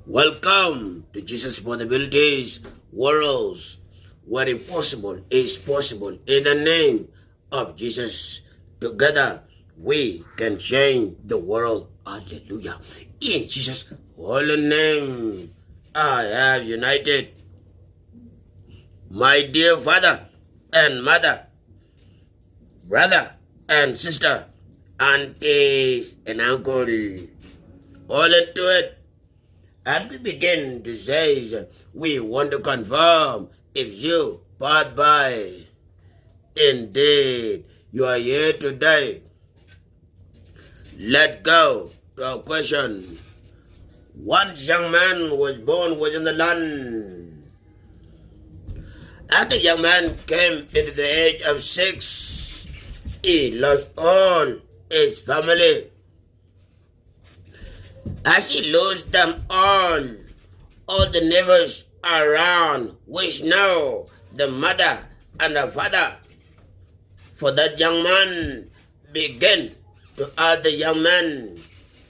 Welcome to Jesus Possibilities Worlds, where impossible is possible. In the name of Jesus, together we can change the world. Hallelujah. In Jesus' holy name, I have united my dear father and mother, brother and sister, aunties and uncle, all into it. As we begin to say, we want to confirm if you pass by. Indeed, you are here today. Let's go to our question. One young man was born within the land. As the young man came into the age of 6, he lost all his family. As he lost them all the neighbors around which know the mother and the father for that young man began to ask the young man,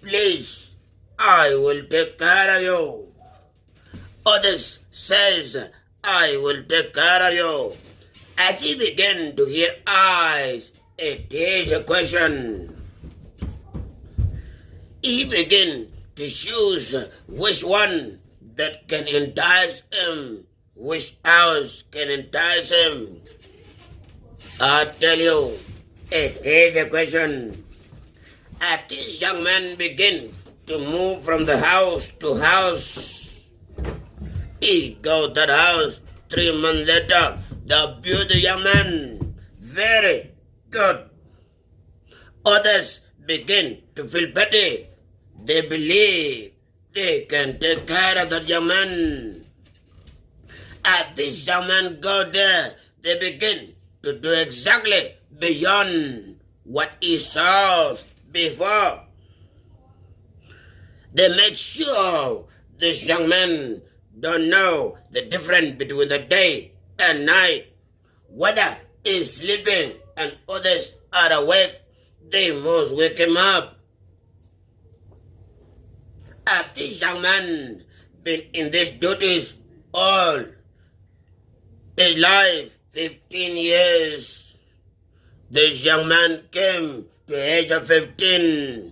please, I will take care of you. Others says, I will take care of you. As he began to hear eyes, it is a question. He began to choose which one that can entice him, which house can entice him. I tell you, it is a question. As this young man began to move from the house to house, he got that house 3 months later. The beautiful young man, very good. Others begin to feel pity. They believe they can take care of that young man. As this young man go there, they begin to do exactly beyond what he saw before. They make sure this young man don't know the difference between the day and night. Whether he's sleeping and others are awake, they must wake him up. As this young man been in these duties all his life, 15 years, this young man came to the age of 15.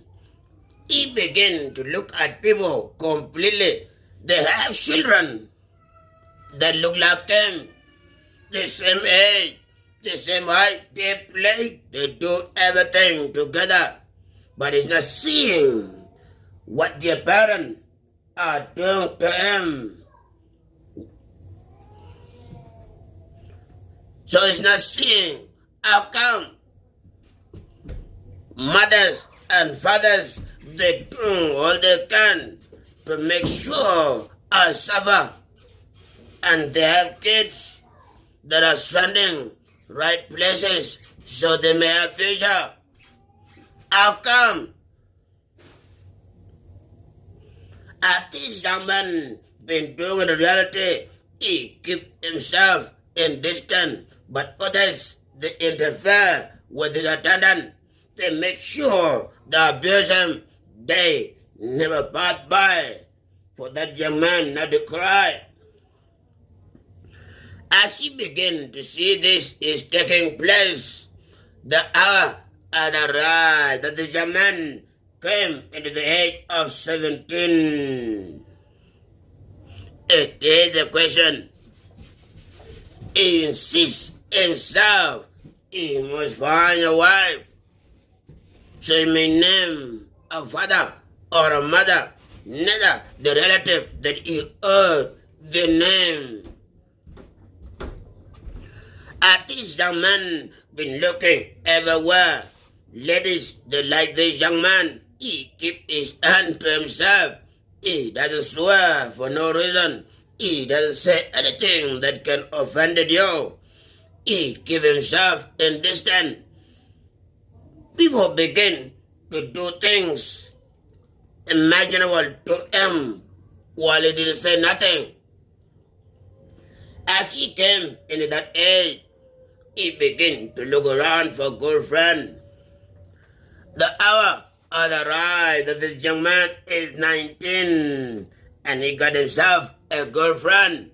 He began to look at people completely. They have children that look like him, the same age, the same height. They play, they do everything together, but he's not seeing what their parents are doing to him. So he's not seeing how come mothers and fathers, they do all they can to make sure I suffer, and they have kids that are standing right places so they may have future. How come? As this young man been doing in reality, he keep himself in distance, but others, they interfere with his attendant. They make sure they abuse him. They never pass by for that young man not to cry. As he began to see this is taking place, the hour had arrived that this young man came into the age of 17. It is a question. He insists himself he must find a wife, so he may name a father or a mother, neither the relative that he heard the name. As this young man been looking everywhere, ladies, they like this young man. He keep his hand to himself. He doesn't swear for no reason. He doesn't say anything that can offend you. He keep himself in distance. People begin to do things imaginable to him while he didn't say nothing. As he came into that age, he began to look around for a girlfriend. The hour had arrived that this young man is 19. and he got himself a girlfriend.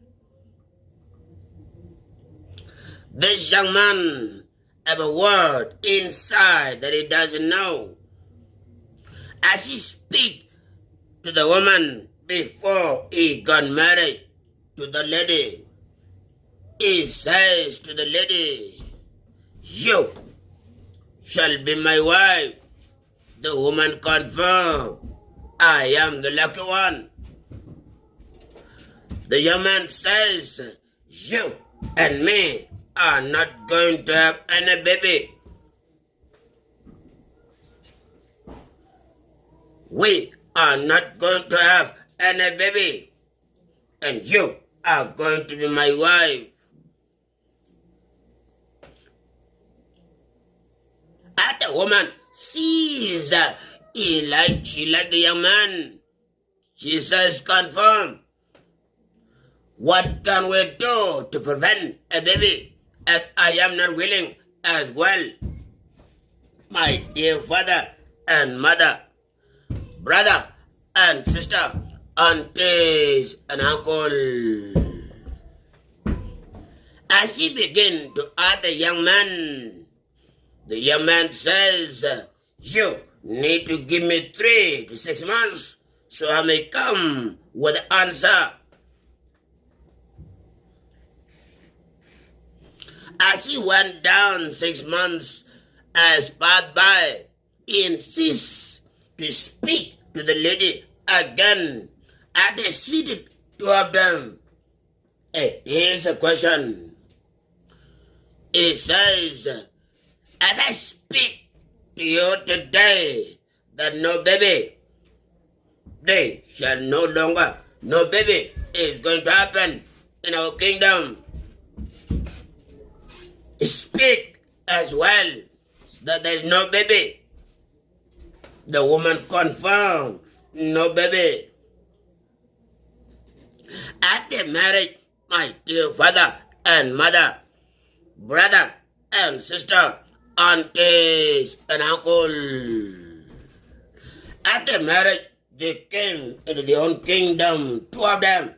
This young man have a word inside that he doesn't know. As he speaks to the woman before he got married to the lady, he says to the lady, "You shall be my wife." The woman confirmed, "I am the lucky one." The young man says, "You and me are not going to have any baby. We are not going to have any baby, and you are going to be my wife." And the woman sees she liked the young man. She says, "Confirm. What can we do to prevent a baby, as I am not willing as well? My dear father and mother, brother and sister, aunties and uncle." As she begins to ask the young man says, "You need to give me 3 to 6 months so I may come with the answer." As he went down 6 months as passed by, he insists to speak to the lady again, and they seated 2 of them. It is a question. He says, "As I speak to you today, that no baby, they shall no baby is going to happen in our kingdom. Speak as well that there is no baby." The woman confirmed, "No baby." At the marriage, my dear father and mother, brother and sister, aunties and uncle, at the marriage, they came into their own kingdom, 2 of them.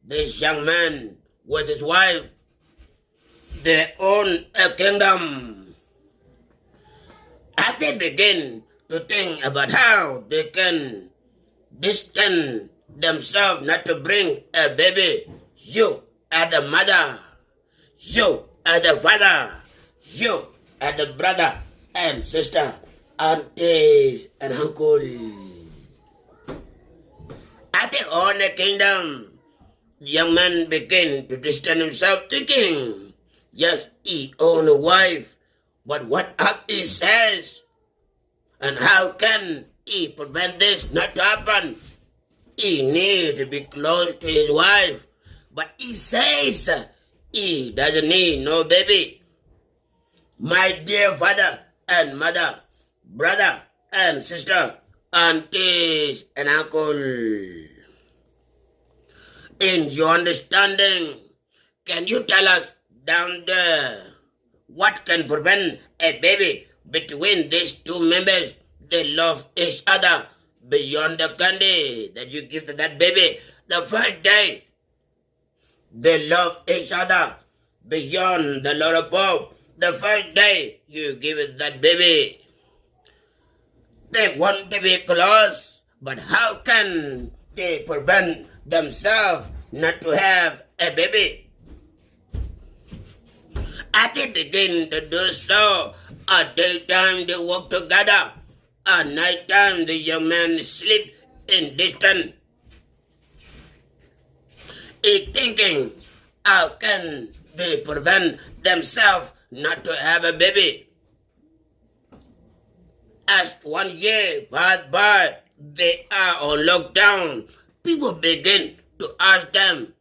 This young man with his wife, they own a kingdom. As they begin to think about how they can distance themselves not to bring a baby, you are the mother, you are the father, you are the brother and sister, aunties and uncle. At they own a kingdom, the young man began to distance himself, thinking, yes, he owns a wife, but what if he says? And how can he prevent this not to happen? He needs to be close to his wife, but he says he doesn't need no baby. My dear father and mother, brother and sister, aunties and uncle, in your understanding, can you tell us down there what can prevent a baby between these 2 members? They love each other beyond the candy that you give to that baby the first day. They love each other beyond the lollipop the first day you give it that baby. They want to be close, but how can they prevent themselves not to have a baby? As they begin to do so, at daytime they work together, at nighttime the young man sleep in distance. He thinking, how can they prevent themselves not to have a baby? As 1 year passed by, they are on lockdown. People begin to ask them,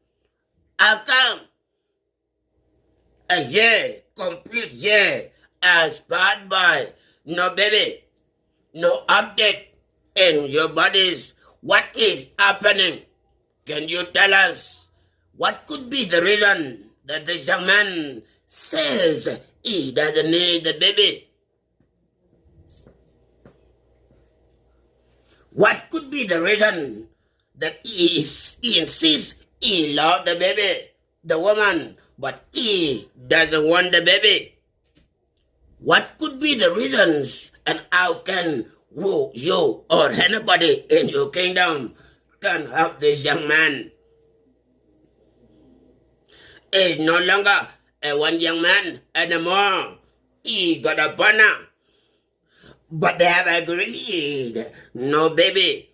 how come? A year, complete year, has passed by. No baby, no update in your bodies. What is happening? Can you tell us what could be the reason that this young man says he doesn't need the baby? What could be the reason that he insists he loves the baby, the woman, but he doesn't want the baby? What could be the reasons, and how can you or anybody in your kingdom can help this young man? He's no longer a one young man anymore. He got a partner. But they have agreed, no baby.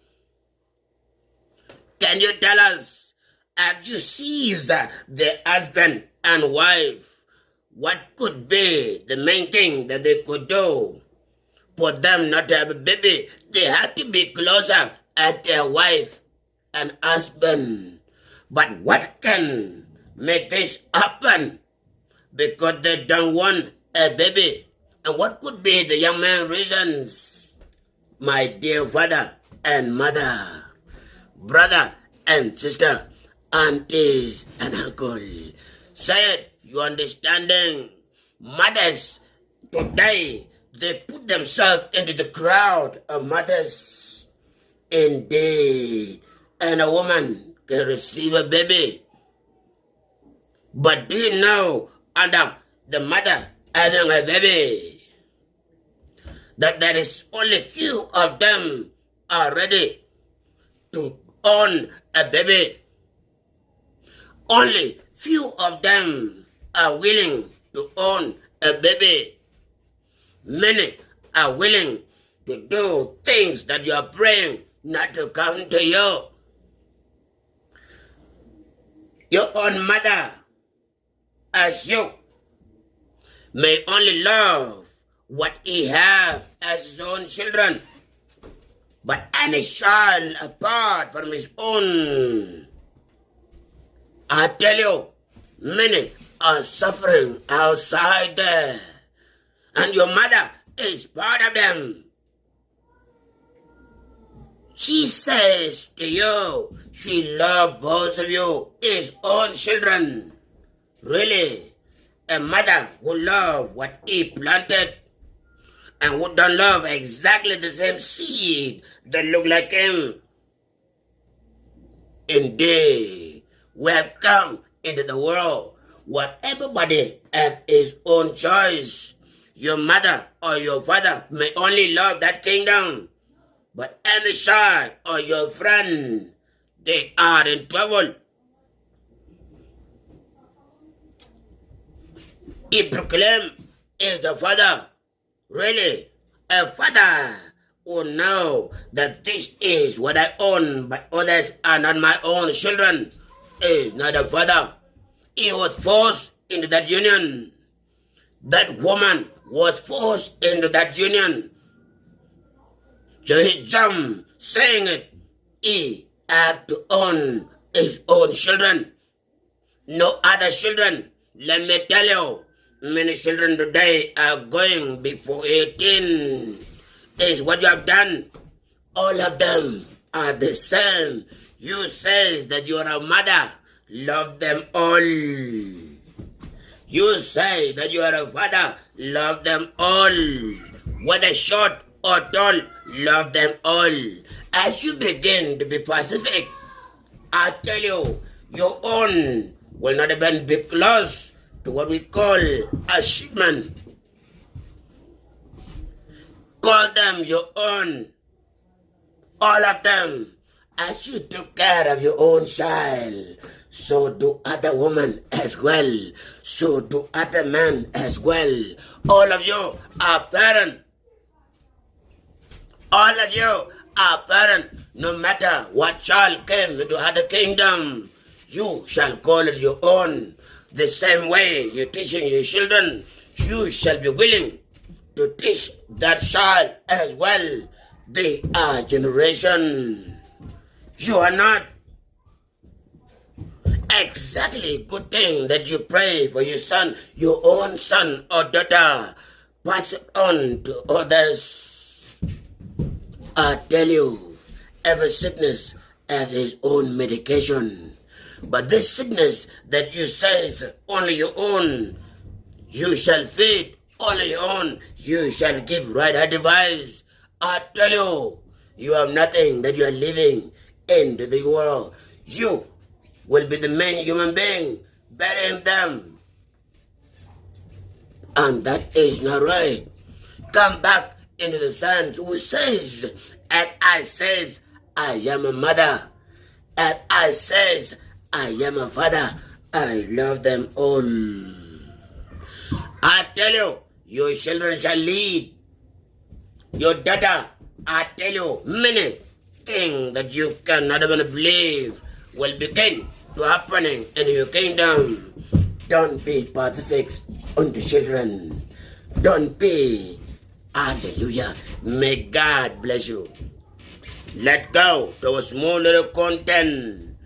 Can you tell us, as you see the husband and wife, what could be the main thing that they could do for them not to have a baby? They have to be closer at their wife and husband. But what can make this happen? Because they don't want a baby. And what could be the young man's reasons? My dear father and mother, brother and sister, aunties and uncle, said you understanding. Mothers today, they put themselves into the crowd of mothers. Indeed, and a woman can receive a baby. But do you know, under the mother having a baby, that there is only few of them are ready to own a baby? Only few of them are willing to own a baby. Many are willing to do things that you are praying not to come to you. Your own mother, as you, may only love what he have as his own children. But any child apart from his own, I tell you, many are suffering outside there. And your mother is part of them. She says to you, she loves both of you, his own children. Really, a mother who loves what he planted and who don't love exactly the same seed that look like him. Indeed, we have come into the world where everybody has his own choice. Your mother or your father may only love that kingdom, but any child or your friend, they are in trouble. He proclaimed is the father. Really, a father will know that this is what I own, but others are not my own children. Is not a father. He was forced into that union. That woman was forced into that union. So he jumped, saying it. He had to own his own children. No other children. Let me tell you, many children today are going before 18. Is what you have done. All of them are the same. You say that you are a mother. Love them all. You say that you are a father. Love them all. Whether short or tall, love them all. As you begin to be pacific, I tell you, your own will not even be close to what we call achievement. Call them your own. All of them. As you took care of your own child, so do other women as well. So do other men as well. All of you are parents. All of you are parents. No matter what child came into other kingdom, you shall call it your own. The same way you're teaching your children, you shall be willing to teach that child as well. They are generation. You are not exactly good thing that you pray for your son, your own son or daughter. Pass it on to others. I tell you, every sickness has its own medication. But this sickness that you say is only your own, you shall feed only your own. You shall give right advice. I tell you, you have nothing that you are living into the world. You will be the main human being burying them. And that is not right. Come back into the sons who says, and I says, I am a mother. And I says, I am a father. I love them all. I tell you, your children shall lead. Your daughter, I tell you, many things that you cannot even believe will begin to happening in your kingdom. Don't be perfect unto children. Don't be. Hallelujah. May God bless you. Let go to a small little content.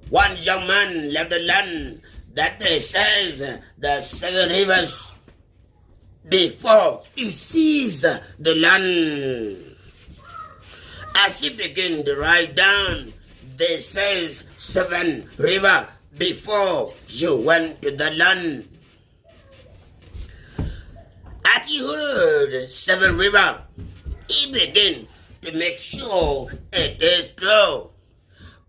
One young man left the land that they says the 7 rivers before he sees the land. As he began to write down, they says 7 river before you went to the land. As he heard 7 river, he began to make sure it is true.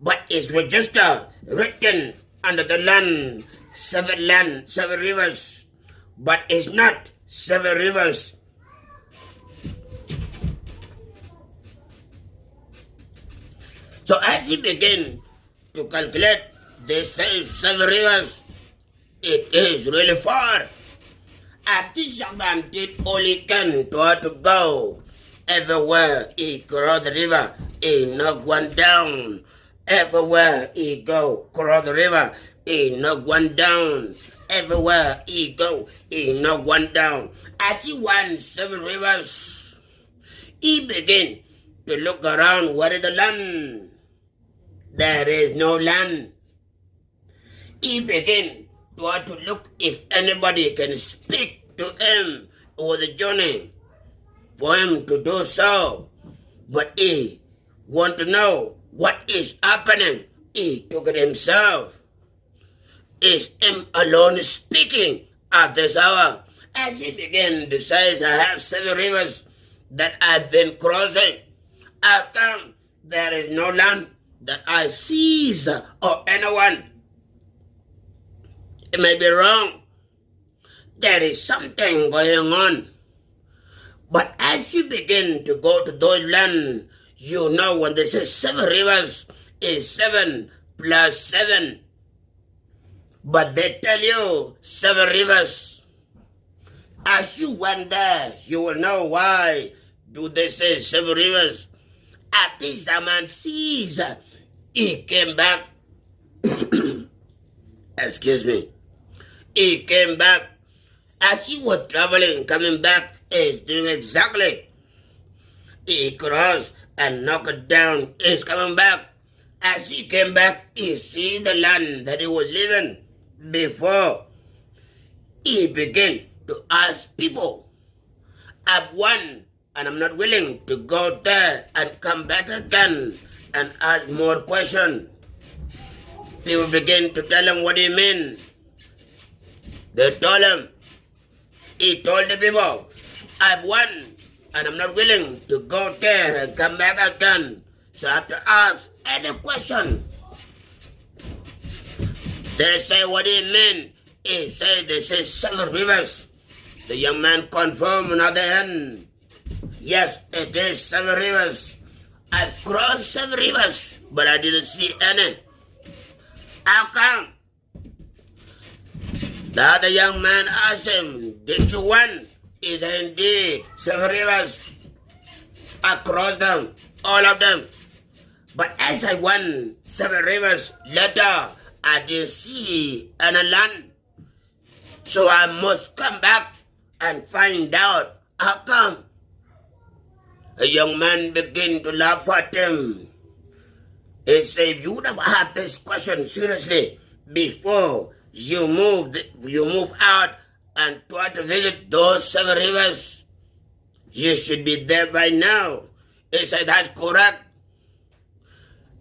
But it's registered, written under the land, 7 rivers. But it's not 7 rivers. So as he began to calculate, they say 7 rivers. It is really far. And this young man did all he can to go. Everywhere he crossed the river, he knocked one down. Everywhere he go, cross the river, he knocked one down. Everywhere he go, he knocked one down. As he went 7 rivers, he began to look around. Where is the land? There is no land. He began to look if anybody can speak to him over the journey for him to do so. But he want to know what is happening. He took it himself. Is him alone speaking at this hour. As he began to say, I have 7 rivers that I've been crossing. How come there is no land that I seize or anyone? It may be wrong. There is something going on. But as you begin to go to those lands, you know when they say 7 rivers is 7 plus 7. But they tell you 7 rivers. As you went there, you will know why do they say 7 rivers. At this man sees, he came back. Excuse me. He came back. As he was traveling, coming back, he's doing exactly. He crossed and knocked it down. He's coming back. As he came back, he see the land that he was living before. He began to ask people. I've won, and I'm not willing to go there and come back again and ask more questions. People begin to tell him, what do you mean? They told him, he told the people, I've won, and I'm not willing to go there and come back again. So I have to ask any question. They say, what do you mean? He said, they say 7 rivers. The young man confirmed on the other hand. Yes, it is 7 rivers. I've crossed 7 rivers, but I didn't see any. How come? The other young man asked him, did you win? He said, indeed, 7 rivers. I crossed them, all of them. But as I won 7 rivers later, I didn't see any land. So I must come back and find out how come. A young man began to laugh at him. He said, you would have had this question seriously before you move out and try to visit those 7 rivers. You should be there by now. He said, that's correct.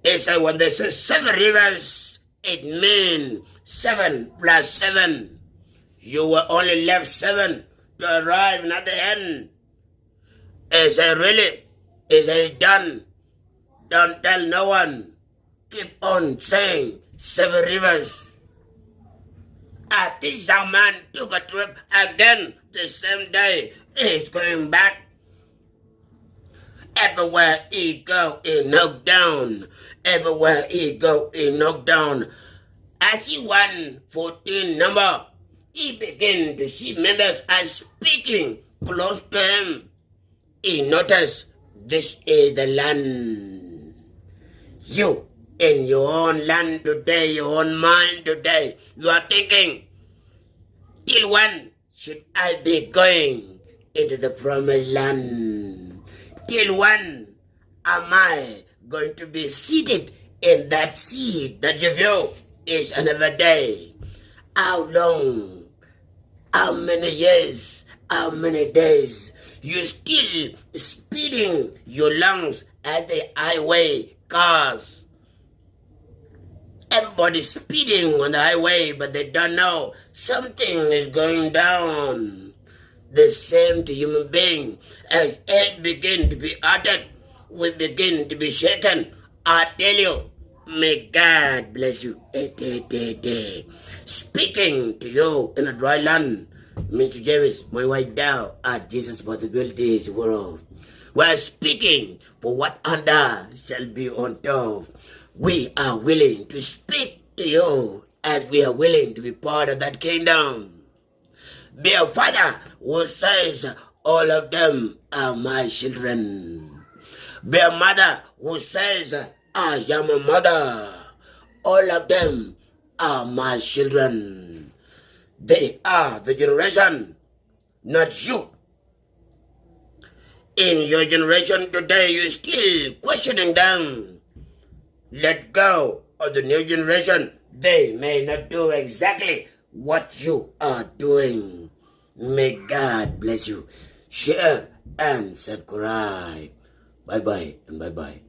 He said, when they say 7 rivers, it means 7 plus 7. You were only left 7 to arrive at the end. He said, really? He said, done. Don't tell no one. keep on saying 7 rivers. This young man took a trip again the same day. He's going back. Everywhere he go, he knocked down. Everywhere he go, he knocked down. As he won 14 number, he began to see members are speaking close to him. He noticed this is the land. You, in your own land today, your own mind today, you are thinking, till when should I be going into the promised land? Till when am I going to be seated in that seat that you view each and every day? How long? How many years? How many days? You still speeding your lungs at the highway cars. Everybody's speeding on the highway, but they don't know something is going down. The same to human being. As air begin to be uttered, we begin to be shaken. I tell you, may God bless you. Speaking to you in a dry land, Mr. James, my wife down at Jesus' possibilities world. We are speaking for what under shall be on top. We are willing to speak to you as we are willing to be part of that kingdom. Be a father who says, all of them are my children. Be a mother who says, I am a mother. All of them are my children. They are the generation, not you. In your generation today, you're still questioning them. Let go of the new generation. They may not do exactly what you are doing. May God bless you. Share and subscribe. Bye-bye and bye-bye.